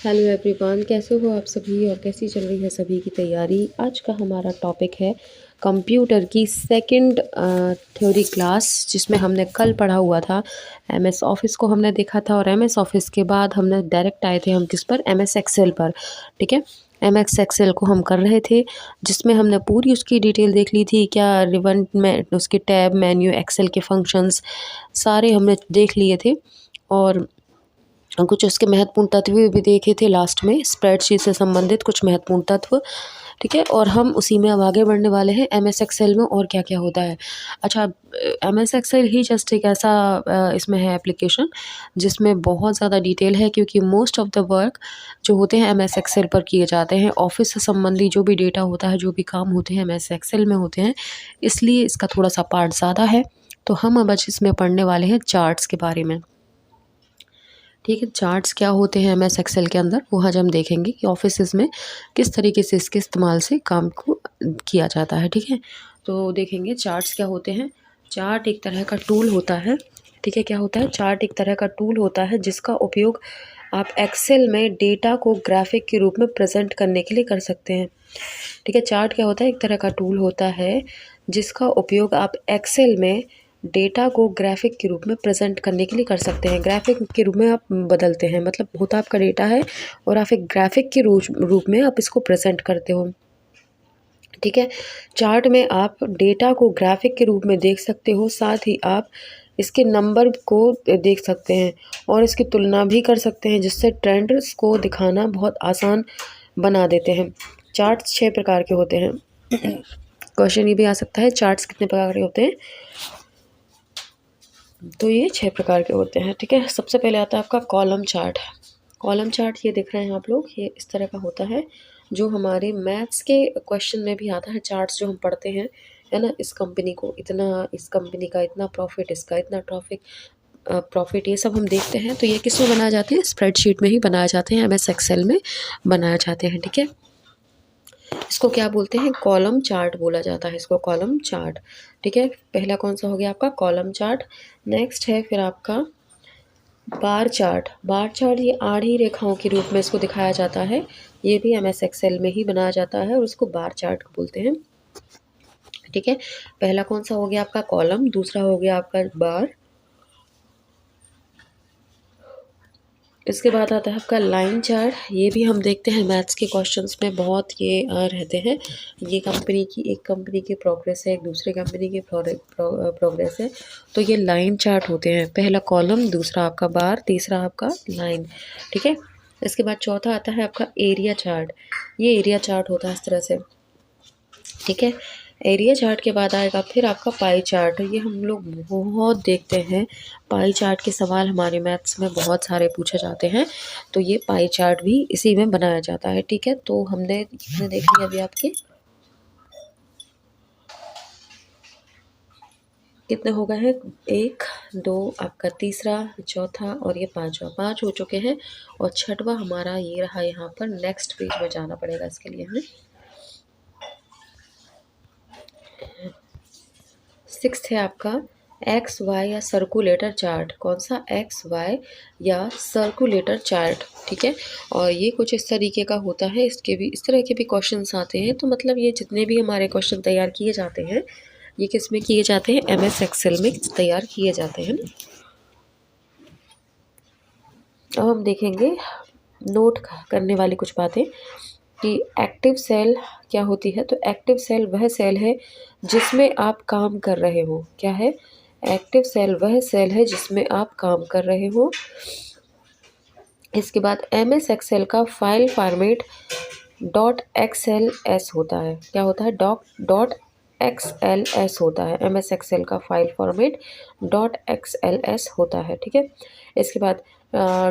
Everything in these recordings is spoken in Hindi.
हेलो एवरीवन, कैसे हो आप सभी और कैसी चल रही है सभी की तैयारी। आज का हमारा टॉपिक है कंप्यूटर की सेकंड थ्योरी क्लास, जिसमें हमने कल पढ़ा हुआ था एमएस ऑफिस को हमने देखा था, और एमएस ऑफिस के बाद हमने डायरेक्ट आए थे हम किस पर, एमएस एक्सेल पर। ठीक है, एमएस एक्सेल को हम कर रहे थे, जिसमें हमने पूरी उसकी डिटेल देख ली थी। क्या रिवन में उसके टैब, मेन्यू, एक्सेल के फंक्शंस सारे हमने देख लिए थे, और कुछ उसके महत्वपूर्ण तत्व भी देखे थे लास्ट में, स्प्रेडशीट से संबंधित कुछ महत्वपूर्ण तत्व। ठीक है, और हम उसी में अब आगे बढ़ने वाले हैं एमएस एक्सेल में और क्या क्या होता है। अच्छा, एमएस एक्सेल ही जस्ट एक ऐसा इसमें है एप्लीकेशन जिसमें बहुत ज़्यादा डिटेल है, क्योंकि मोस्ट ऑफ द वर्क जो होते हैं एमएस एक्सेल पर किए जाते हैं। ऑफिस से संबंधी जो भी डेटा होता है, जो भी काम होते हैं एमएस एक्सेल में होते हैं, इसलिए इसका थोड़ा सा पार्ट ज़्यादा है। तो हम अब आज इसमें पढ़ने वाले हैं चार्ट्स के बारे में। ठीक है, चार्ट्स क्या होते हैं एमएस एक्सेल के अंदर, वो आज हम देखेंगे कि ऑफिस में किस तरीके से इसके इस्तेमाल से काम को किया जाता है। ठीक है, तो देखेंगे चार्ट्स क्या होते हैं। चार्ट एक तरह का टूल होता है। ठीक है, क्या होता है, चार्ट एक तरह का टूल होता है जिसका उपयोग आप एक्सेल में डेटा को ग्राफिक के रूप में प्रेजेंट करने के लिए कर सकते हैं। ठीक है, चार्ट क्या होता है, एक तरह का टूल होता है जिसका उपयोग आप एक्सेल में डेटा को ग्राफिक के रूप में प्रेजेंट करने के लिए कर सकते हैं। ग्राफिक के रूप में आप बदलते हैं, मतलब होता आपका डेटा है और आप एक ग्राफिक के रूप में आप इसको प्रेजेंट करते हो। ठीक है, चार्ट में आप डेटा को ग्राफिक के रूप में देख सकते हो, साथ ही आप इसके नंबर को देख सकते हैं और इसकी तुलना भी कर सकते हैं, जिससे ट्रेंड्स को दिखाना बहुत आसान बना देते हैं। चार्ट्स 6 प्रकार के होते हैं। क्वेश्चन ये भी आ सकता है, चार्ट्स कितने प्रकार के होते हैं, तो ये 6 प्रकार के होते हैं। ठीक है, सबसे पहले आता है आपका कॉलम चार्ट। कॉलम चार्ट ये दिख रहे हैं आप लोग, ये इस तरह का होता है, जो हमारे मैथ्स के क्वेश्चन में भी आता है। चार्ट्स जो हम पढ़ते हैं, है ना, इस कंपनी को इतना, इस कंपनी का इतना प्रॉफिट, इसका इतना प्रॉफिट, ये सब हम देखते हैं। तो ये किस में बनाए जाते हैं, स्प्रेडशीट में ही बनाए जाते हैं, एमएस एक्सेल में बनाए जाते हैं। ठीक है, इसको क्या बोलते हैं, कॉलम चार्ट बोला जाता है, इसको कॉलम चार्ट। ठीक है, पहला कौन सा हो गया आपका, कॉलम चार्ट। नेक्स्ट है फिर आपका बार चार्ट। बार चार्ट ये आड़ी रेखाओं के रूप में इसको दिखाया जाता है, ये भी एमएस एक्सेल में ही बनाया जाता है और इसको बार चार्ट बोलते हैं। ठीक है, पहला कौन सा हो गया आपका, कॉलम, दूसरा हो गया आपका बार, इसके बाद आता है आपका लाइन चार्ट। ये भी हम देखते हैं मैथ्स के क्वेश्चंस में बहुत ये रहते हैं। ये कंपनी की, एक कंपनी की प्रोग्रेस है, एक दूसरे कंपनी की प्रोग्रेस है, तो ये लाइन चार्ट होते हैं। पहला कॉलम, दूसरा आपका बार, तीसरा आपका लाइन। ठीक है, इसके बाद चौथा आता है आपका एरिया चार्ट। ये एरिया चार्ट होता है इस तरह से। ठीक है, एरिया चार्ट के बाद आएगा फिर आपका पाई चार्ट। ये हम लोग बहुत देखते हैं, पाई चार्ट के सवाल हमारे मैथ्स में बहुत सारे पूछे जाते हैं, तो ये पाई चार्ट भी इसी में बनाया जाता है। ठीक है, तो हमने देख लिया अभी आपके कितने हो गए हैं, 1 2, आपका तीसरा, चौथा और ये पांचवा, 5 हो चुके हैं। और छठवा हमारा ये रहा, यहाँ पर नेक्स्ट पेज में जाना पड़ेगा इसके लिए हमें। 6 है आपका एक्स वाई या सर्कुलेटर चार्ट। कौन सा, एक्स वाई या सर्कुलेटर चार्ट। ठीक है, और ये कुछ इस तरीके का होता है, इसके भी इस तरह के भी क्वेश्चंस आते हैं। तो मतलब ये जितने भी हमारे क्वेश्चन तैयार किए जाते हैं, ये किस में किए जाते हैं, एमएस एक्सेल में तैयार किए जाते हैं। अब हम देखेंगे नोट करने वाली कुछ बातें, कि एक्टिव सेल क्या होती है। तो एक्टिव सेल वह सेल है जिसमें आप काम कर रहे हो। क्या है, एक्टिव सेल वह सेल है जिसमें आप काम कर रहे हो। इसके बाद एमएस एक्सेल का फाइल फॉर्मेट डॉट XLS होता है। क्या होता है, डॉट XLS होता है। एमएस एक्सेल का फाइल फॉर्मेट डॉट XLS होता है। ठीक है, इसके बाद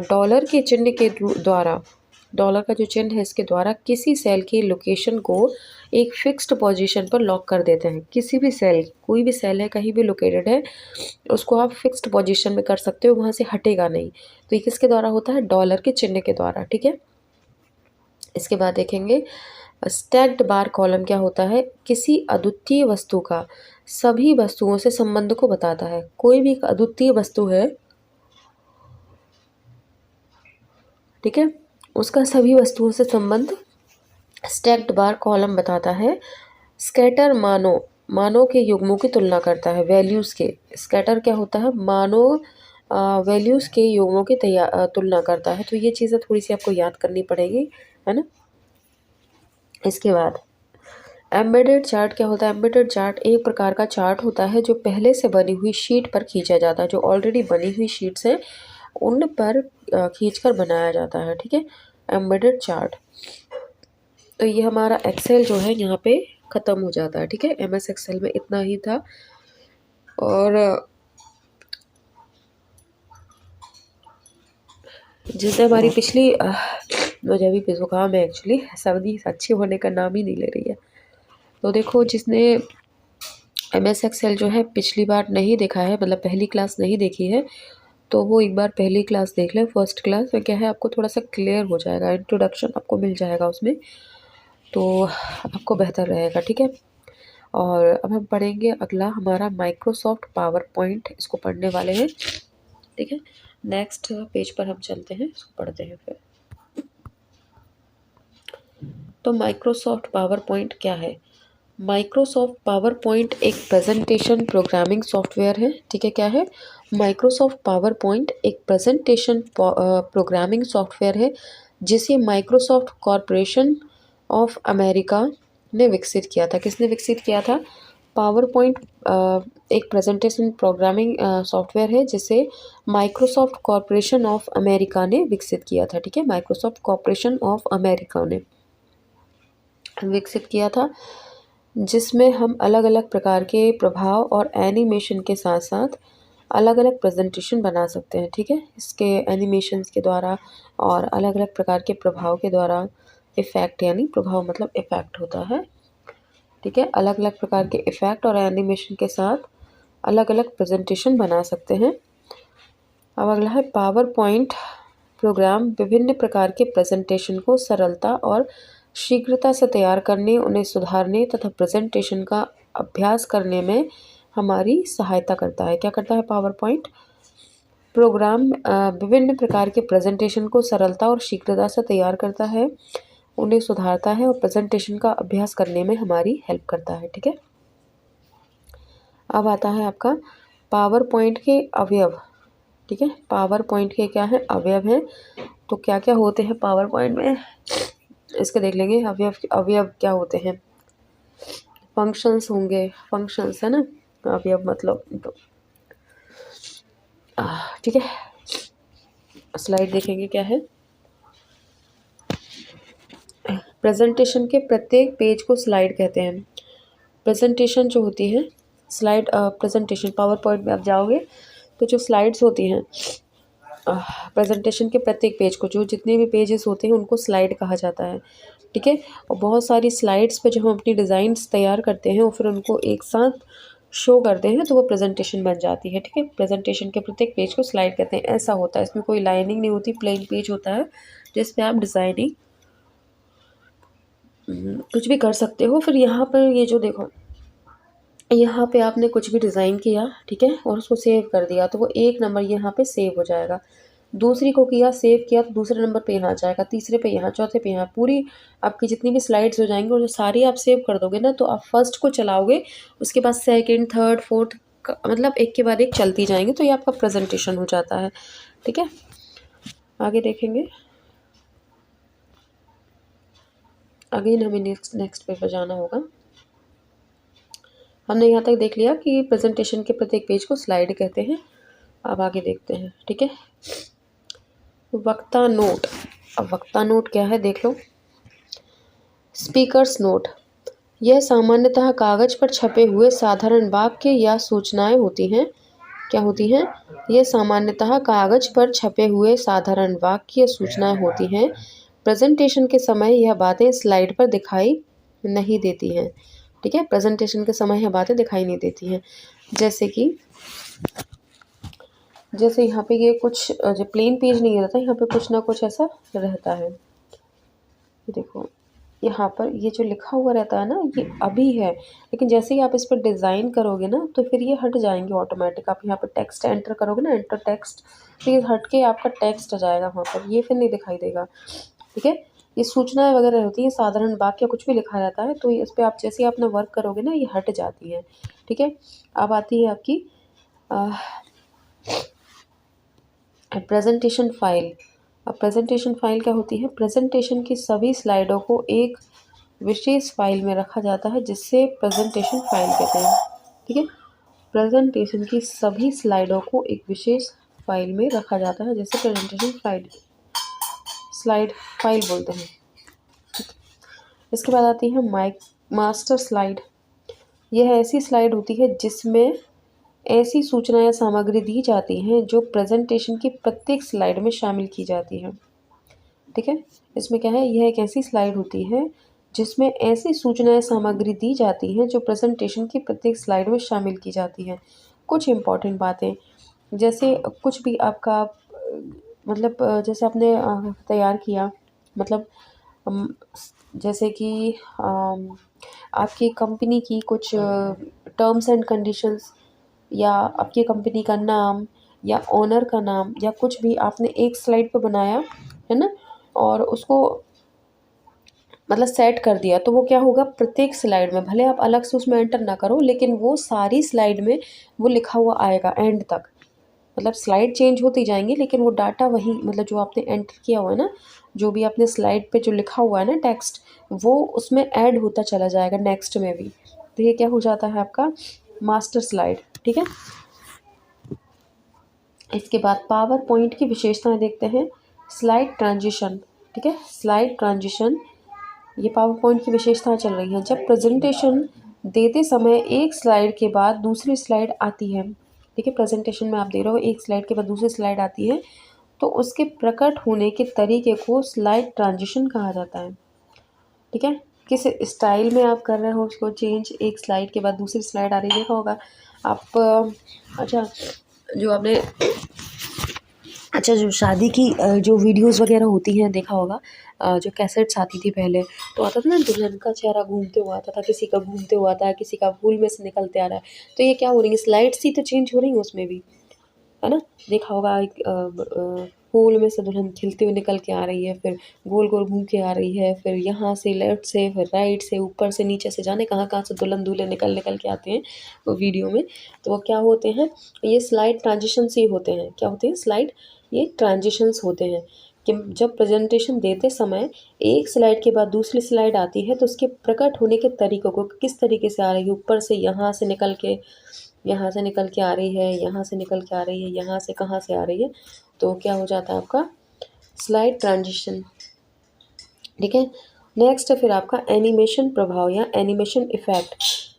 डॉलर के चिन्ह के द्वारा, डॉलर का जो चिन्ह है, इसके द्वारा किसी सेल की लोकेशन को एक फिक्स्ड पोजीशन पर लॉक कर देते हैं। किसी भी सेल, कोई भी सेल है, कहीं भी लोकेटेड है, उसको आप फिक्स्ड पोजीशन में कर सकते हो, वहाँ से हटेगा नहीं। तो ये किसके द्वारा होता है, डॉलर के चिन्ह के द्वारा। ठीक है, इसके बाद देखेंगे स्टैक्ड बार कॉलम क्या होता है, किसी अद्वितीय वस्तु का सभी वस्तुओं से संबंध को बताता है। कोई भी अद्वितीय वस्तु है, ठीक है, उसका सभी वस्तुओं से संबंध स्टैक्ड बार कॉलम बताता है। स्कैटर मानों के युग्मों की तुलना करता है। वैल्यूज़ के स्कैटर क्या होता है, मानों वैल्यूज़ के युग्मों की तुलना करता है। तो ये चीज़ें थोड़ी सी आपको याद करनी पड़ेगी, है ना। इसके बाद एम्बेडेड चार्ट क्या होता है। एम्बेडेड चार्ट एक प्रकार का चार्ट होता है जो पहले से बनी हुई शीट पर खींचा जाता है। जो ऑलरेडी बनी हुई शीट्स हैं उन पर खींचकर बनाया जाता है, ठीक है, एम्बेडेड चार्ट। तो ये हमारा एक्सेल जो है यहाँ पे ख़त्म हो जाता है, ठीक है। MS एक्सेल में इतना ही था। और जिससे हमारी पिछली मुझे अभी भी जुकाम है एक्चुअली, सर्दी अच्छी होने का नाम ही नहीं ले रही है। तो देखो, जिसने MS एक्सेल जो है पिछली बार नहीं देखा है, मतलब पहली क्लास नहीं देखी है, तो वो एक बार पहली क्लास देख ले। फर्स्ट क्लास में क्या है, आपको थोड़ा सा क्लियर हो जाएगा, इंट्रोडक्शन आपको मिल जाएगा उसमें, तो आपको बेहतर रहेगा, ठीक है। और अब हम पढ़ेंगे अगला हमारा माइक्रोसॉफ्ट पावर पॉइंट, इसको पढ़ने वाले हैं, ठीक है। नेक्स्ट पेज पर हम चलते हैं, इसको पढ़ते हैं फिर। तो माइक्रोसॉफ्ट पावर पॉइंट क्या है। माइक्रोसॉफ्ट पावर पॉइंट एक प्रेजेंटेशन प्रोग्रामिंग सॉफ्टवेयर है, ठीक है। क्या है, माइक्रोसॉफ्ट पावर पॉइंट एक प्रेजेंटेशन प्रोग्रामिंग सॉफ्टवेयर है जिसे माइक्रोसॉफ्ट कॉरपोरेशन ऑफ अमेरिका ने विकसित किया था। किसने विकसित किया था। पावर पॉइंट एक प्रेजेंटेशन प्रोग्रामिंग सॉफ्टवेयर है जिसे माइक्रोसॉफ्ट कॉरपोरेशन ऑफ अमेरिका ने विकसित किया था, ठीक है। माइक्रोसॉफ्ट कॉरपोरेशन ऑफ अमेरिका ने विकसित किया था, जिसमें हम अलग अलग प्रकार के प्रभाव और एनिमेशन के साथ साथ अलग अलग प्रेजेंटेशन बना सकते हैं, ठीक है। इसके एनिमेशंस के द्वारा और अलग अलग प्रकार के प्रभाव के द्वारा, इफ़ेक्ट यानी प्रभाव मतलब इफ़ेक्ट होता है, ठीक है। अलग अलग प्रकार के इफ़ेक्ट और एनिमेशन के साथ अलग अलग प्रेजेंटेशन बना सकते हैं। अब अगला है पावर पॉइंट प्रोग्राम विभिन्न प्रकार के प्रेजेंटेशन को सरलता और शीघ्रता से तैयार करने, उन्हें सुधारने तथा प्रेजेंटेशन का अभ्यास करने में हमारी सहायता करता है। क्या करता है पावर पॉइंट प्रोग्राम, विभिन्न प्रकार के प्रेजेंटेशन को सरलता और शीघ्रता से तैयार करता है, उन्हें सुधारता है और प्रेजेंटेशन का अभ्यास करने में हमारी हेल्प करता है, ठीक है। अब आता है आपका पावर पॉइंट के अवयव, ठीक है। पावर पॉइंट के क्या है, अवयव हैं। तो क्या क्या होते हैं पावर पॉइंट में, इसके देख लेंगे। अवयव क्या होते हैं, फंक्शंस होंगे, फंक्शंस है ना, अवयव मतलब, तो ठीक है। स्लाइड देखेंगे क्या है। प्रेजेंटेशन के प्रत्येक पेज को स्लाइड कहते हैं। प्रेजेंटेशन जो होती है स्लाइड, प्रेजेंटेशन पावर पॉइंट में आप जाओगे तो जो स्लाइड्स होती हैं प्रेजेंटेशन के प्रत्येक पेज को, जो जितने भी पेजेस होते हैं उनको स्लाइड कहा जाता है, ठीक है। और बहुत सारी स्लाइड्स पे जो हम अपनी डिज़ाइंस तैयार करते हैं और फिर उनको एक साथ शो करते हैं तो वो प्रेजेंटेशन बन जाती है, ठीक है। प्रेजेंटेशन के प्रत्येक पेज को स्लाइड कहते हैं। ऐसा होता है, इसमें कोई लाइनिंग नहीं होती, प्लेन पेज होता है जिस पे आप डिज़ाइनिंग कुछ भी कर सकते हो। फिर यहाँ पर ये जो देखो, यहाँ पे आपने कुछ भी डिज़ाइन किया, ठीक है, और उसको सेव कर दिया तो वो एक नंबर यहाँ पे सेव हो जाएगा। दूसरी को किया, सेव किया, तो दूसरे नंबर पे यहाँ जाएगा, तीसरे पे यहाँ, चौथे पे यहाँ, पूरी आपकी जितनी भी स्लाइड्स हो जाएंगी और जो सारी आप सेव कर दोगे ना, तो आप फर्स्ट को चलाओगे, उसके बाद सेकंड, थर्ड, फोर्थ, मतलब एक के बाद एक चलती जाएंगी, तो ये आपका प्रेजेंटेशन हो जाता है, ठीक है। आगे देखेंगे, अगेन हमें नेक्स्ट पेज पर जाना होगा। हमने यहाँ तक देख लिया कि प्रेजेंटेशन के प्रत्येक पेज को स्लाइड कहते हैं। अब आगे देखते हैं, ठीक है। वक्ता नोट, अब वक्ता नोट क्या है देख लो। स्पीकर्स नोट, यह सामान्यतः कागज पर छपे हुए साधारण वाक्य या सूचनाएं होती हैं। क्या होती हैं, यह सामान्यतः कागज पर छपे हुए साधारण वाक्य या सूचनाएं होती हैं। प्रेजेंटेशन के समय यह बातें स्लाइड पर दिखाई नहीं देती हैं, ठीक है। प्रेजेंटेशन के समय यह बातें दिखाई नहीं देती हैं, जैसे यहाँ पे ये कुछ जो प्लेन पेज नहीं रहता, यहाँ पे कुछ ना कुछ ऐसा रहता है। देखो यहाँ पर ये जो लिखा हुआ रहता है ना, ये अभी है, लेकिन जैसे ही आप इस पर डिज़ाइन करोगे ना तो फिर ये हट जाएंगे ऑटोमेटिक। आप यहाँ पर टेक्स्ट एंटर करोगे ना, एंटर टेक्स्ट, तो ये हट के आपका टेक्स्ट आ जाएगा वहाँ पर, ये फिर नहीं दिखाई देगा। ठीक है। ये सूचनाएँ वगैरह होती हैं, साधारण वाक्य कुछ भी लिखा रहता है, तो इस पे आप जैसे ही अपना वर्क करोगे ना, ये हट जाती है, ठीक है। अब आती है आपकी प्रेजेंटेशन फाइल। अब प्रेजेंटेशन फाइल क्या होती है? प्रेजेंटेशन की सभी स्लाइडों को एक विशेष फाइल में रखा जाता है, जिससे प्रेजेंटेशन फाइल कहते हैं, ठीक है। प्रेजेंटेशन की सभी स्लाइडों को एक विशेष फाइल में रखा जाता है, जिसे प्रेजेंटेशन स्लाइड फाइल बोलते हैं। इसके बाद आती है मास्टर स्लाइड। यह ऐसी स्लाइड होती है जिसमें ऐसी सूचनाएं या सामग्री दी जाती हैं जो प्रेजेंटेशन की प्रत्येक स्लाइड में शामिल की जाती है, ठीक है। इसमें क्या है? यह एक ऐसी स्लाइड होती है जिसमें ऐसी सूचनाएं सामग्री दी जाती हैं जो प्रेजेंटेशन की प्रत्येक स्लाइड में शामिल की जाती हैं। कुछ इम्पॉर्टेंट बातें, जैसे कुछ भी आपका मतलब जैसे आपने तैयार किया, मतलब जैसे कि आपकी कंपनी की कुछ टर्म्स एंड कंडीशंस, या आपकी कंपनी का नाम, या ओनर का नाम, या कुछ भी आपने एक स्लाइड पे बनाया है ना, और उसको मतलब सेट कर दिया, तो वो क्या होगा? प्रत्येक स्लाइड में, भले आप अलग से उसमें एंटर ना करो, लेकिन वो सारी स्लाइड में वो लिखा हुआ आएगा एंड तक। मतलब स्लाइड चेंज होती जाएंगी, लेकिन वो डाटा वही, मतलब जो आपने एंटर किया हुआ है ना, जो भी आपने स्लाइड पे जो लिखा हुआ है ना टेक्स्ट, वो उसमें ऐड होता चला जाएगा नेक्स्ट में भी। तो ये क्या हो जाता है आपका मास्टर स्लाइड, ठीक है। इसके बाद पावर पॉइंट की विशेषताएं देखते हैं। स्लाइड ट्रांजिशन, ठीक है। स्लाइड ट्रांजिशन, ये पावर पॉइंट की विशेषताएं चल रही हैं। जब प्रेजेंटेशन देते समय एक स्लाइड के बाद दूसरी स्लाइड आती है, ठीक है, प्रेजेंटेशन में आप दे रहे हो, एक स्लाइड के बाद दूसरी स्लाइड आती है, तो उसके प्रकट होने के तरीके को स्लाइड ट्रांजिशन कहा जाता है, ठीक है। किस स्टाइल में आप कर रहे हो उसको चेंज, एक स्लाइड के बाद दूसरी स्लाइड आ रही, देखा होगा आप। अच्छा, जो आपने अच्छा जो शादी की जो वीडियोस वगैरह होती हैं, देखा होगा जो कैसेट्स आती थी पहले, तो आता था ना दुल्हन का चेहरा घूमते हुआ आता था, किसी का घूमते हुआ आता है, किसी का फूल में से निकलते आ रहा है। तो ये क्या हो रही है? स्लाइड्स ही तो चेंज हो रही हैं उसमें भी, है ना। देखा होगा एक फूल में से दुल्हन खिलते हुए निकल के आ रही है, फिर गोल गोल घूम के आ रही है, फिर यहाँ से लेफ्ट से, फिर राइट से, ऊपर से, नीचे से, जाने कहाँ कहाँ से दुल्हन दूल्हे निकल निकल के आते हैं वो वीडियो में। तो वो क्या होते हैं? ये स्लाइड ट्रांजिशंस ही होते हैं। क्या होते हैं? स्लाइड, ये ट्रांजिशंस होते हैं कि जब प्रेजेंटेशन देते समय एक स्लाइड के बाद दूसरी स्लाइड आती है, तो उसके प्रकट होने के तरीकों को, किस तरीके से आ रही है, ऊपर से, यहाँ से निकल के, यहाँ से निकल के आ रही है, यहाँ से निकल के आ रही है, यहाँ से कहाँ से आ रही है, तो क्या हो जाता है आपका स्लाइड ट्रांजिशन, ठीक है। नेक्स्ट है फिर आपका एनिमेशन प्रभाव या एनिमेशन इफेक्ट।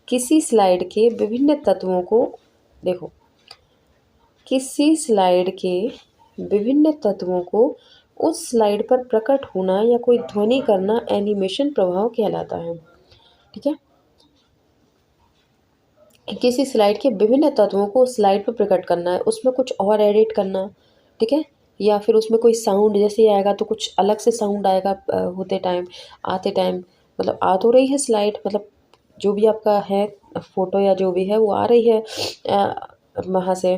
किसी स्लाइड के विभिन्न तत्वों को, देखो, किसी स्लाइड के विभिन्न तत्वों को उस स्लाइड पर प्रकट होना या कोई ध्वनि करना एनिमेशन प्रभाव कहलाता है, ठीक है। किसी स्लाइड के विभिन्न तत्वों को स्लाइड पर प्रकट करना है, उसमें कुछ और एडिट करना, ठीक है, या फिर उसमें कोई साउंड जैसे आएगा तो कुछ अलग से साउंड आएगा होते टाइम, आते टाइम, मतलब आ तो रही है स्लाइड, मतलब जो भी आपका है फोटो या जो भी है वो आ रही है वहाँ से,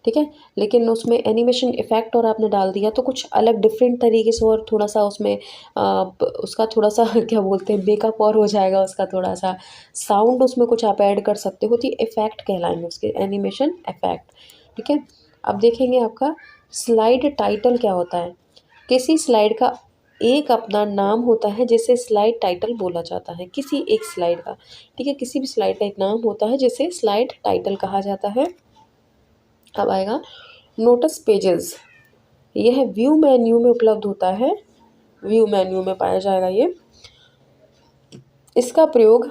ठीक है, लेकिन उसमें एनिमेशन इफेक्ट और आपने डाल दिया तो कुछ अलग डिफरेंट तरीके से, और थोड़ा सा उसमें उसका थोड़ा सा क्या बोलते हैं, मेकअप और हो जाएगा उसका, थोड़ा सा साउंड उसमें कुछ आप ऐड कर सकते हो, तो इफेक्ट कहलाएंगे उसके, एनिमेशन इफेक्ट, ठीक है। अब देखेंगे आपका स्लाइड टाइटल क्या होता है। किसी स्लाइड का एक अपना नाम होता है जिसे स्लाइड टाइटल बोला जाता है, किसी एक स्लाइड का, ठीक है, किसी भी स्लाइड का एक नाम होता है जिसे स्लाइड टाइटल कहा जाता है। अब आएगा नोटिस पेजेस। यह व्यू मेन्यू में उपलब्ध होता है, व्यू मेन्यू में पाया जाएगा ये। इसका प्रयोग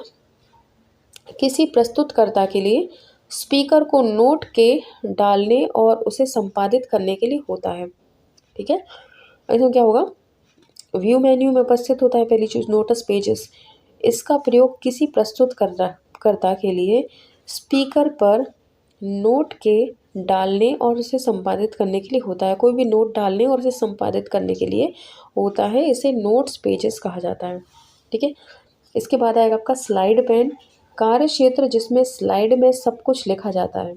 किसी प्रस्तुतकर्ता के लिए स्पीकर को नोट के डालने और उसे संपादित करने के लिए होता है, ठीक है। इसमें क्या होगा? व्यू मेन्यू में उपस्थित होता है पहली चीज़ नोटिस पेजेस। इसका प्रयोग किसी प्रस्तुतकर्ता के लिए स्पीकर पर नोट के डालने और उसे संपादित करने के लिए होता है। कोई भी नोट डालने और उसे संपादित करने के लिए होता है, इसे नोट्स पेजेस कहा जाता है, ठीक है। इसके बाद आएगा आपका स्लाइड पैन। कार्य क्षेत्र जिसमें स्लाइड में सब कुछ लिखा जाता है,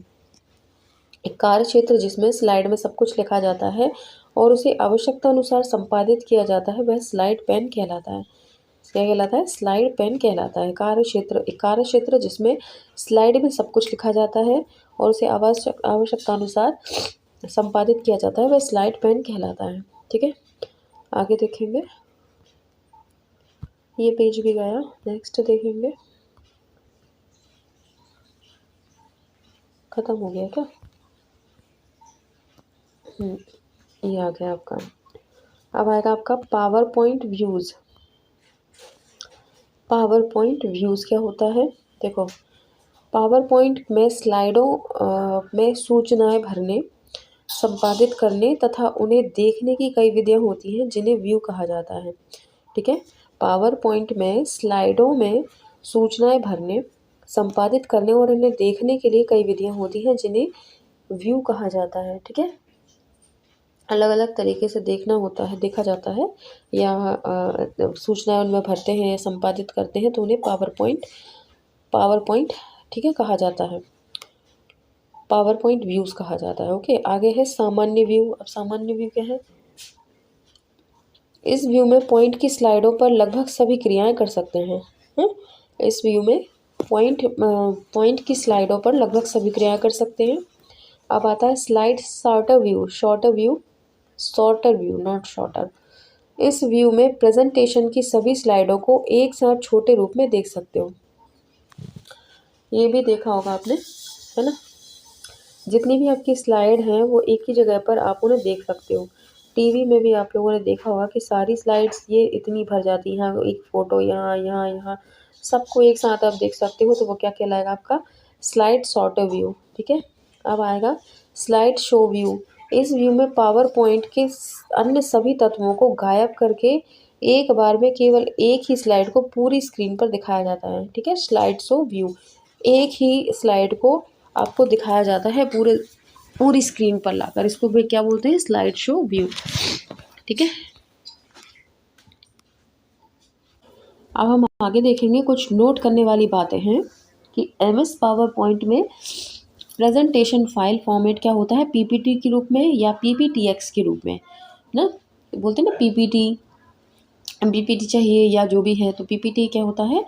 एक कार्य क्षेत्र जिसमें स्लाइड में सब कुछ लिखा जाता है और उसे आवश्यकता अनुसार संपादित किया जाता है वह स्लाइड पेन कहलाता है। क्या कहलाता है? स्लाइड पेन कहलाता है। एक कार्य क्षेत्र जिसमें स्लाइड में सब कुछ लिखा जाता है और उसे आवश्यकता अनुसार संपादित किया जाता है वह स्लाइड पेन कहलाता है। ठीक है, आगे देखेंगे। ये पेज भी गया, नेक्स्ट देखेंगे। खत्म हो गया क्या? ये आ गया आपका। अब आएगा आपका power point views. Power point views क्या होता है? देखो, पावर पॉइंट में स्लाइडों में सूचनाएं भरने, संपादित करने तथा उन्हें देखने की कई विधियां होती हैं जिन्हें व्यू कहा जाता है। ठीक है, पावर पॉइंट में स्लाइडों में सूचनाएं भरने, संपादित करने और उन्हें देखने के लिए कई विधियां होती हैं जिन्हें व्यू कहा जाता है। ठीक है, अलग अलग तरीके से देखा जाता है या सूचनाएं उनमें भरते हैं या संपादित करते हैं तो उन्हें पावर पॉइंट ठीक है कहा जाता है, पावर पॉइंट व्यूज़ कहा जाता है। ओके, आगे है सामान्य व्यू। अब सामान्य व्यू क्या है? इस व्यू में पॉइंट की स्लाइडों पर लगभग सभी क्रियाएं कर सकते हैं। इस व्यू में पॉइंट की स्लाइडों पर लगभग सभी क्रियाएं कर सकते हैं। अब आता है slide shorter view not shorter. इस व्यू में प्रेजेंटेशन की सभी स्लाइडों को एक साथ छोटे रूप में देख सकते हो। ये भी देखा होगा आपने, है ना? जितनी भी आपकी स्लाइड हैं वो एक ही जगह पर आप उन्हें देख सकते हो। टीवी में भी आप लोगों ने देखा होगा कि सारी स्लाइड्स ये इतनी भर जाती हैं, एक फ़ोटो यहाँ यहाँ यहाँ सबको एक साथ आप देख सकते हो, तो वो क्या कहलाएगा आपका? Slide sorter view. ठीक है, अब आएगा स्लाइड शो व्यू। इस व्यू में पावर पॉइंट के अन्य सभी तत्वों को गायब करके एक बार में केवल एक ही स्लाइड को पूरी स्क्रीन पर दिखाया जाता है। ठीक है, स्लाइड शो व्यू, एक ही स्लाइड को आपको दिखाया जाता है पूरी स्क्रीन पर लाकर, इसको भी क्या बोलते हैं? Slide show view. ठीक है, अब हम आगे देखेंगे। कुछ नोट करने वाली बातें हैं कि एमएस पावर पॉइंट में प्रेजेंटेशन फाइल फॉर्मेट क्या होता है? पीपीटी के रूप में या पीपीटीएक्स के रूप में ना, बोलते हैं ना पीपीटी चाहिए या जो भी है, तो पीपीटी क्या होता है?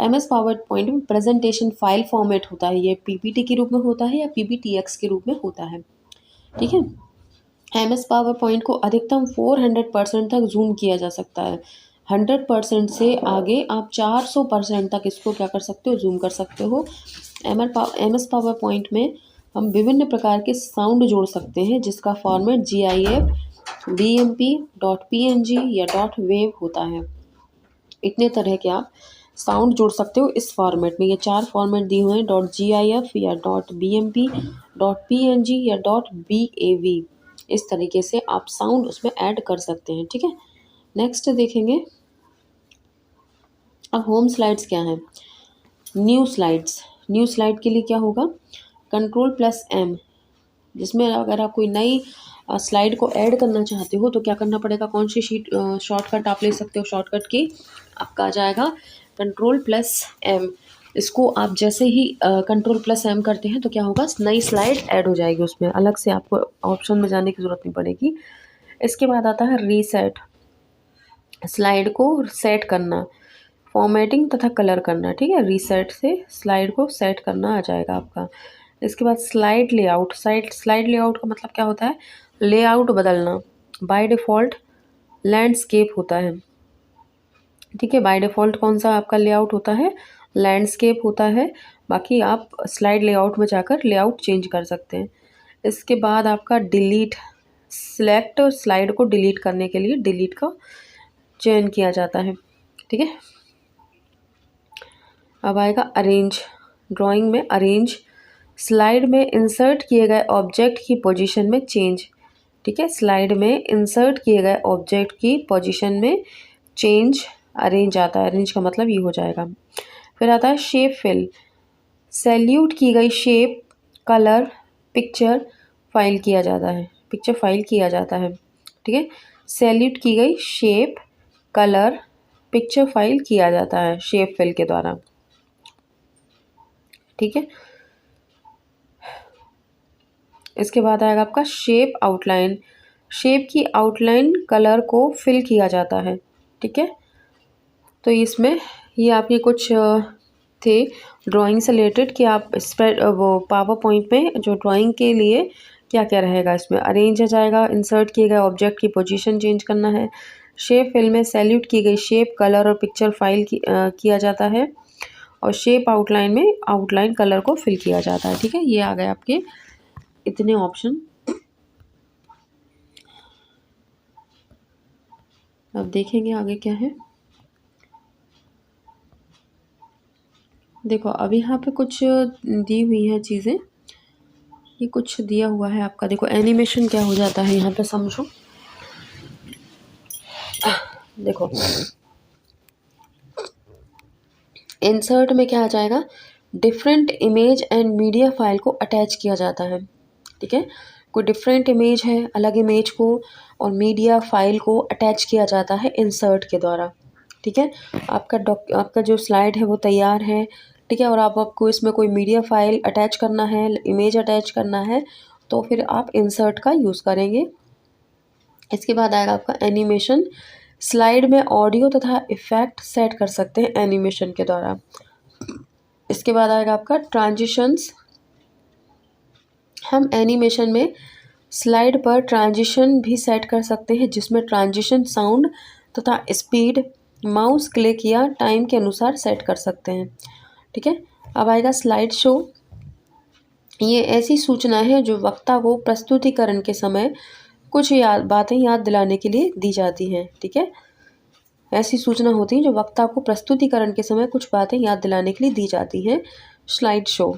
एमएस पावर पॉइंट में प्रेजेंटेशन फाइल फॉर्मेट होता है, ये पीपीटी के रूप में होता है या पीपीटीएक्स के रूप में होता है। ठीक है, एमएस पावर पॉइंट को अधिकतम 400% तक जूम किया जा सकता है। 100% से आगे आप 400% तक इसको क्या कर सकते हो? जूम कर सकते हो। एमएस पावर पॉइंट में हम विभिन्न प्रकार के साउंड जोड़ सकते हैं जिसका फॉर्मेट GIF, BMP, .png या .wav होता है। इतने तरह के आप साउंड जोड़ सकते हो इस फॉर्मेट में। ये 4 फॉर्मेट दिए हुए हैं, .gif या .bmp, .png या .bav। इस तरीके से आप साउंड उसमें ऐड कर सकते हैं। ठीक है, नेक्स्ट देखेंगे। अब होम स्लाइड्स क्या है? न्यू स्लाइड के लिए क्या होगा? Ctrl+M, जिसमें अगर आप कोई नई स्लाइड को ऐड करना चाहते हो तो क्या करना पड़ेगा? कौन सी शॉर्टकट आप ले सकते हो? शॉर्टकट की आपका आ जाएगा Ctrl+M। इसको आप जैसे ही Ctrl+M करते हैं तो क्या होगा? नई स्लाइड ऐड हो जाएगी, उसमें अलग से आपको ऑप्शन में जाने की ज़रूरत नहीं पड़ेगी। इसके बाद आता है रीसेट, स्लाइड को सेट करना, फॉर्मेटिंग तथा कलर करना। ठीक है, रीसेट से स्लाइड को सेट करना आ जाएगा आपका। इसके बाद स्लाइड लेआउट। स्लाइड लेआउट का मतलब क्या होता है? लेआउट बदलना। बाय डिफ़ॉल्ट लैंडस्केप होता है। ठीक है, बाय डिफ़ॉल्ट कौन सा आपका लेआउट होता है? लैंडस्केप होता है। बाकी आप स्लाइड लेआउट में जाकर लेआउट चेंज कर सकते हैं। इसके बाद आपका डिलीट, सिलेक्ट स्लाइड को डिलीट करने के लिए डिलीट का चयन किया जाता है। ठीक है, अब आएगा अरेंज। ड्राइंग में अरेंज, स्लाइड में इंसर्ट किए गए ऑब्जेक्ट की पोजीशन में चेंज। ठीक है, स्लाइड में इंसर्ट किए गए ऑब्जेक्ट की पोजीशन में चेंज, अरेंज आता है। अरेंज का मतलब ये हो जाएगा। फिर आता है शेप फिल, सैल्यूट की गई शेप, कलर, पिक्चर फाइल किया जाता है। ठीक है, सैल्यूट की गई शेप, कलर, पिक्चर फाइल किया जाता है शेप फिल के द्वारा। ठीक है, इसके बाद आएगा आपका शेप आउटलाइन। शेप की आउटलाइन कलर को फिल किया जाता है। ठीक है, तो इसमें ये आपके कुछ थे ड्राइंग से रिलेटेड कि आप स्प्रेड वो पावर पॉइंट में जो ड्राइंग के लिए क्या क्या रहेगा। इसमें अरेंज हो जाएगा, इंसर्ट किए गए ऑब्जेक्ट की पोजीशन चेंज करना है, शेप फिल में सैल्यूट की गई शेप कलर और पिक्चर फाइल किया जाता है, और शेप आउटलाइन में आउटलाइन कलर को फिल किया जाता है। ठीक है, ये आ गए आपके इतने ऑप्शन। अब देखेंगे आगे क्या है। देखो अब यहाँ पे कुछ दी हुई है चीज़ें, ये कुछ दिया हुआ है आपका। देखो एनिमेशन क्या हो जाता है यहाँ पे, समझो। देखो इंसर्ट में क्या आ जाएगा, different image and media file को अटैच किया जाता है। ठीक है, कोई डिफरेंट इमेज है, अलग इमेज को और मीडिया फाइल को अटैच किया जाता है इंसर्ट के द्वारा। ठीक है, आपका जो स्लाइड है वो तैयार है। ठीक है, और आपको इसमें कोई मीडिया फाइल अटैच करना है, इमेज अटैच करना है, तो फिर आप इंसर्ट का यूज़ करेंगे। इसके बाद आएगा आपका एनिमेशन। स्लाइड में ऑडियो तथा इफ़ेक्ट सेट कर सकते हैं एनिमेशन के द्वारा। इसके बाद आएगा आपका ट्रांजिशंस। हम एनिमेशन में स्लाइड पर ट्रांजिशन भी सेट कर सकते हैं, जिसमें ट्रांजिशन साउंड तथा स्पीड माउस क्लिक या टाइम के अनुसार सेट कर सकते हैं। ठीक है, अब आएगा स्लाइड शो। ये ऐसी सूचना है जो वक्ता को प्रस्तुतिकरण के समय कुछ बातें याद दिलाने के लिए दी जाती हैं। ठीक है, ऐसी सूचना होती है जो वक्ता को प्रस्तुतिकरण के समय कुछ बातें याद दिलाने के लिए दी जाती हैं, स्लाइड शो।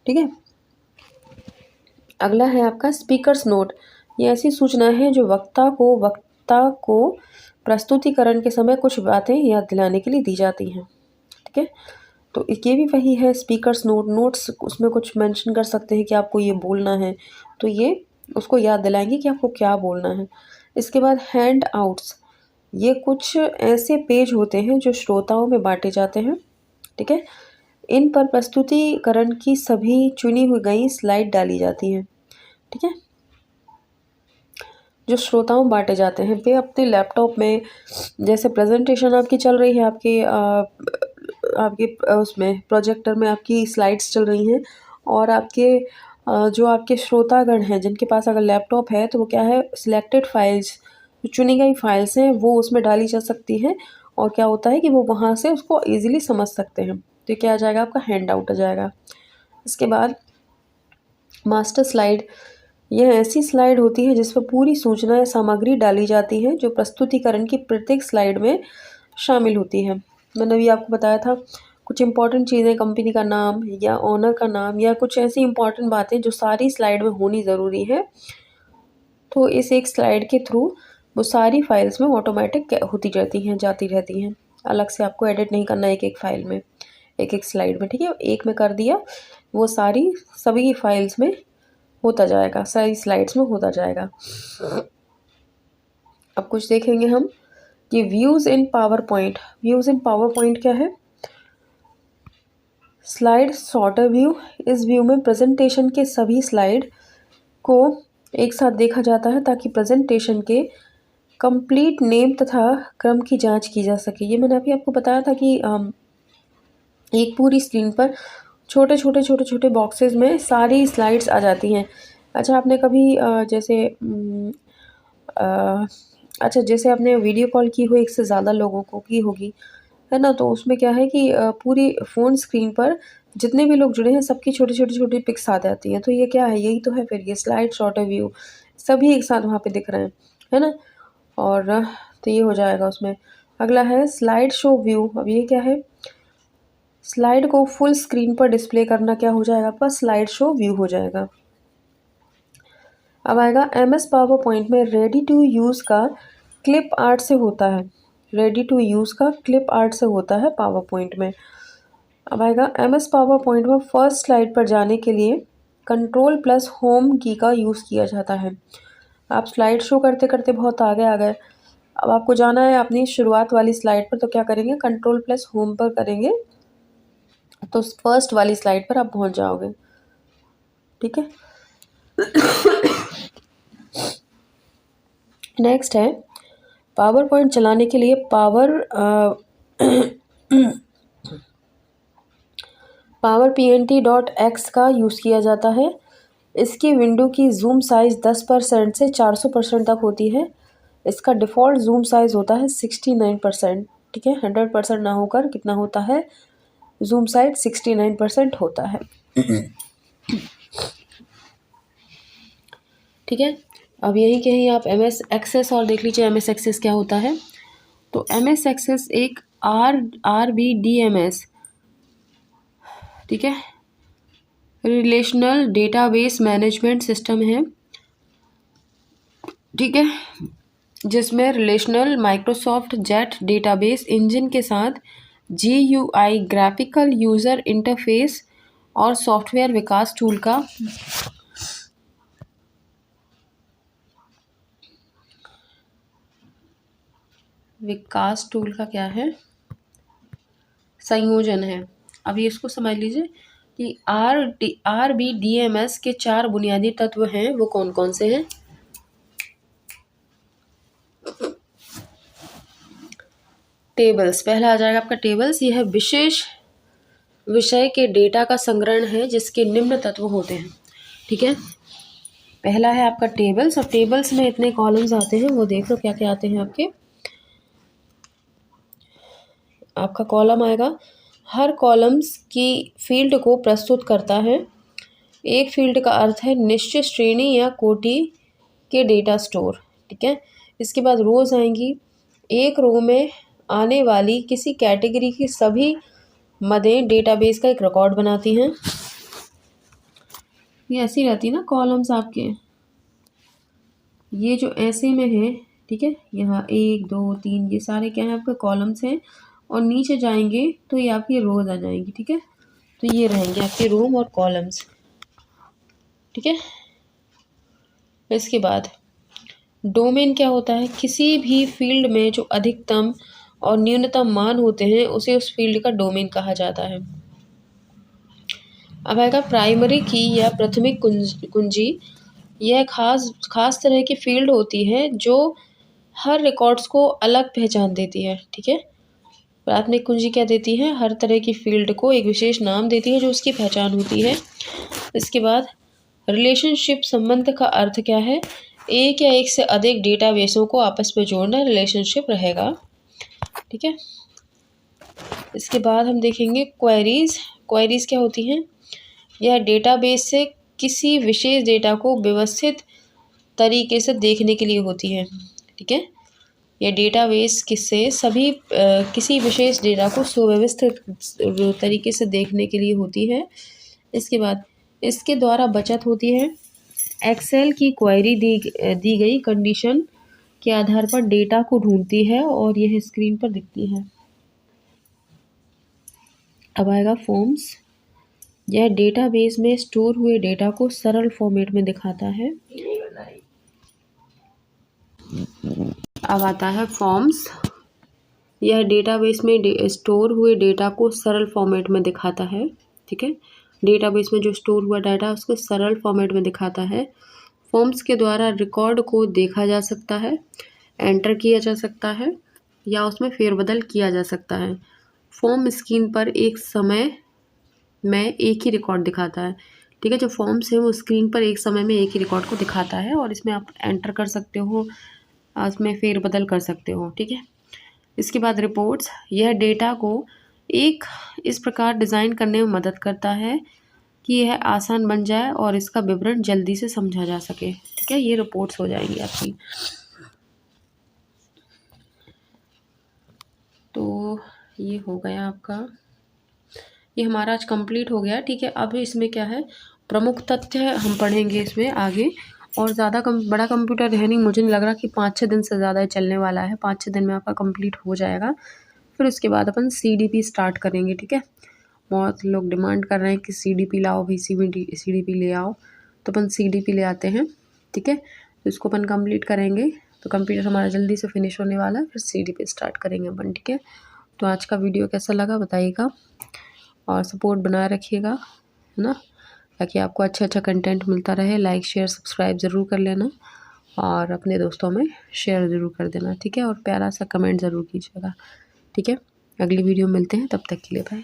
ठीक है, अगला है आपका स्पीकर्स नोट। ये ऐसी सूचना है जो वक्ता को प्रस्तुतिकरण के समय कुछ बातें याद दिलाने के लिए दी जाती हैं। ठीक है, तो ये भी वही है स्पीकर्स नोट्स उसमें कुछ मेंशन कर सकते हैं कि आपको ये बोलना है, तो ये उसको याद दिलाएंगे कि आपको क्या बोलना है। इसके बाद हैंड आउट्स, ये कुछ ऐसे पेज होते हैं जो श्रोताओं में बांटे जाते हैं। ठीक है, इन पर प्रस्तुतिकरण की सभी चुनी हुई गई स्लाइड डाली जाती हैं। ठीक है, जो श्रोताओं में बांटे जाते हैं वे अपने लैपटॉप में, जैसे प्रेजेंटेशन आपकी चल रही है, आपके उसमें प्रोजेक्टर में आपकी स्लाइड्स चल रही हैं, और आपके जो आपके श्रोतागण हैं जिनके पास अगर लैपटॉप है तो वो क्या है, सिलेक्टेड फाइल्स, जो चुनी गई फाइल्स हैं वो उसमें डाली जा सकती हैं, और क्या होता है कि वो वहाँ से उसको ईजिली समझ सकते हैं। तो क्या आ जाएगा, आपका हैंड आउट आ जाएगा। इसके बाद मास्टर स्लाइड, यह ऐसी स्लाइड होती है जिस पर पूरी सूचना या सामग्री डाली जाती है जो प्रस्तुतिकरण की प्रत्येक स्लाइड में शामिल होती है। मैंने अभी आपको बताया था कुछ इंपॉर्टेंट चीज़ें, कंपनी का नाम या ओनर का नाम या कुछ ऐसी इंपॉर्टेंट बातें जो सारी स्लाइड में होनी ज़रूरी है, तो इस एक स्लाइड के थ्रू वो सारी फाइल्स में ऑटोमेटिक होती रहती हैं, जाती रहती हैं। अलग से आपको एडिट नहीं करना एक एक फाइल में, एक एक स्लाइड में। ठीक है, एक में कर दिया, वो सारी सभी फाइल्स में होता जाएगा, सारी स्लाइड्स में होता जाएगा। अब कुछ देखेंगे हम कि views in power point. Views in power point क्या है, स्लाइड सॉर्टर व्यू। इस व्यू में प्रेजेंटेशन के सभी स्लाइड को एक साथ देखा जाता है ताकि प्रेजेंटेशन के कंप्लीट नेम तथा क्रम की जांच की जा सके। ये मैंने अभी आपको बताया था कि एक पूरी स्क्रीन पर छोटे छोटे बॉक्सेस में सारी स्लाइड्स आ जाती हैं। अच्छा, आपने कभी जैसे आपने वीडियो कॉल की हो एक से ज़्यादा लोगों को की होगी, है ना, तो उसमें क्या है कि पूरी फ़ोन स्क्रीन पर जितने भी लोग जुड़े हैं सबकी छोटी पिक्स आ जाती हैं। तो ये क्या है, यही तो है फिर, ये स्लाइड शॉर्टर व्यू, सभी एक साथ वहाँ पे दिख रहे हैं, है ना। और तो ये हो जाएगा उसमें। अगला है स्लाइड शो व्यू। अब ये क्या है, स्लाइड को फुल स्क्रीन पर डिस्प्ले करना क्या हो जाएगा आपका, स्लाइड शो व्यू हो जाएगा। अब आएगा MS पावर पॉइंट में रेडी टू यूज़ का क्लिप आर्ट से होता है। रेडी टू यूज़ का क्लिप आर्ट से होता है पावर पॉइंट में। अब आएगा MS पावर पॉइंट में फर्स्ट स्लाइड पर जाने के लिए कंट्रोल+ होम की का यूज़ किया जाता है। आप स्लाइड शो करते करते बहुत आगे आ गए, अब आपको जाना है अपनी शुरुआत वाली स्लाइड पर, तो क्या करेंगे, कंट्रोल+ होम पर करेंगे तो फर्स्ट वाली स्लाइड पर आप पहुंच जाओगे। ठीक है, नेक्स्ट है पावर पॉइंट चलाने के लिए पावर PNT.X का यूज़ किया जाता है। इसकी विंडो की जूम साइज़ 10% से 400% तक होती है। इसका डिफ़ॉल्ट जूम साइज़ होता है 69%। ठीक है, 100% ना होकर कितना होता है, जूम साइज 69% होता है। ठीक है, अब यही कहीं आप MS एक्सेस और देख लीजिए MS एक्सेस क्या होता है। तो MS एक्सेस एक RBDMS, ठीक है, रिलेशनल डेटाबेस मैनेजमेंट सिस्टम है। ठीक है, जिसमें relational Microsoft jet database engine के साथ GUI ग्राफिकल यूज़र इंटरफेस और सॉफ्टवेयर विकास टूल का क्या है, संयोजन है। अभी इसको समझ लीजिए कि RBDMS के 4 बुनियादी तत्व हैं, वो कौन कौन से हैं। टेबल्स, पहला आ जाएगा आपका टेबल्स। यह विशेष विषय के डेटा का संग्रहण है जिसके निम्न तत्व होते हैं। ठीक है, पहला है आपका टेबल्स, और टेबल्स में इतने कॉलम्स आते हैं, वो देख लो क्या क्या आते हैं आपके। आपका कॉलम आएगा, हर कॉलम्स की फील्ड को प्रस्तुत करता है। एक फील्ड का अर्थ है निश्चित श्रेणी या कोटि के डेटा स्टोर। ठीक है, इसके बाद रोज आएंगी। एक रो में आने वाली किसी कैटेगरी की सभी मदें डेटाबेस का एक रिकॉर्ड बनाती हैं। ये ऐसी रहती है ना कॉलम्स आपके, ये जो ऐसे में है, ठीक है, यहाँ 1 2 3 ये सारे क्या हैं आपके कॉलम्स हैं, और नीचे जाएंगे तो ये आपकी रोज आ जाएंगी। ठीक है, तो ये रहेंगे आपके रोम और कॉलम्स। ठीक है, इसके बाद डोमेन क्या होता है, किसी भी फील्ड में जो अधिकतम और न्यूनतम मान होते हैं उसे उस फील्ड का डोमेन कहा जाता है। अब आएगा प्राइमरी की या प्राथमिक कुंजी। यह खास तरह की फील्ड होती है जो हर रिकॉर्ड्स को अलग पहचान देती है। ठीक है, प्राथमिक कुंजी क्या देती है, हर तरह की फील्ड को एक विशेष नाम देती है जो उसकी पहचान होती है। इसके बाद रिलेशनशिप संबंध का अर्थ क्या है, एक या एक से अधिक डेटाबेसों को आपस में जोड़ना रिलेशनशिप रहेगा। ठीक है, इसके बाद हम देखेंगे क्वेरीज। क्वेरीज क्या होती हैं, यह डेटाबेस से किसी विशेष डेटा को व्यवस्थित तरीके से देखने के लिए होती है। ठीक है, यह डेटाबेस किसी विशेष डेटा को सुव्यवस्थित तरीके से देखने के लिए होती है। इसके बाद इसके द्वारा बचत होती है। एक्सेल की क्वेरी दी गई कंडीशन के आधार पर डेटा को ढूंढती है और यह स्क्रीन पर दिखती है। अब आएगा फॉर्म्स। यह डेटाबेस में स्टोर हुए डेटा को सरल फॉर्मेट में दिखाता है। अब आता है फॉर्म्स। यह डेटाबेस में स्टोर हुए डेटा को सरल फॉर्मेट में दिखाता है। ठीक है, डेटाबेस में जो स्टोर हुआ डाटा उसको सरल फॉर्मेट में दिखाता है। फॉर्म्स के द्वारा रिकॉर्ड को देखा जा सकता है, एंटर किया जा सकता है या उसमें फेरबदल किया जा सकता है। फॉर्म स्क्रीन पर एक समय में एक ही रिकॉर्ड दिखाता है। ठीक है, जो फॉर्म्स है वो स्क्रीन पर एक समय में एक ही रिकॉर्ड को दिखाता है और इसमें आप एंटर कर सकते हो, इसमें फेरबदल कर सकते हो। ठीक है, इसके बाद रिपोर्ट्स। यह डेटा को एक इस प्रकार डिज़ाइन करने में मदद करता है कि यह आसान बन जाए और इसका विवरण जल्दी से समझा जा सके। ठीक है, ये रिपोर्ट्स हो जाएंगी आपकी। तो ये हो गया आपका, ये हमारा आज कंप्लीट हो गया। ठीक है, अब इसमें क्या है, प्रमुख तथ्य हम पढ़ेंगे इसमें आगे, और ज़्यादा बड़ा कंप्यूटर है नहीं, मुझे नहीं लग रहा कि 5-6 दिन से ज़्यादा चलने वाला है। 5-6 दिन में आपका कंप्लीट हो जाएगा। फिर उसके बाद अपन CDP स्टार्ट करेंगे। ठीक है, बहुत लोग डिमांड कर रहे हैं कि CDP लाओ भाई, CDP ले आओ, तो अपन CDP ले आते हैं। ठीक है, तो इसको अपन कंप्लीट करेंगे तो कंप्यूटर हमारा जल्दी से फिनिश होने वाला है, फिर CDP स्टार्ट करेंगे अपन। ठीक है, तो आज का वीडियो कैसा लगा बताइएगा और सपोर्ट बनाए रखिएगा, है ना, ताकि आपको अच्छा कंटेंट मिलता रहे। लाइक शेयर सब्सक्राइब ज़रूर कर लेना और अपने दोस्तों में शेयर ज़रूर कर देना, ठीक है। और प्यारा सा कमेंट ज़रूर कीजिएगा, ठीक है। अगली वीडियो मिलते हैं, तब तक के लिए बाय।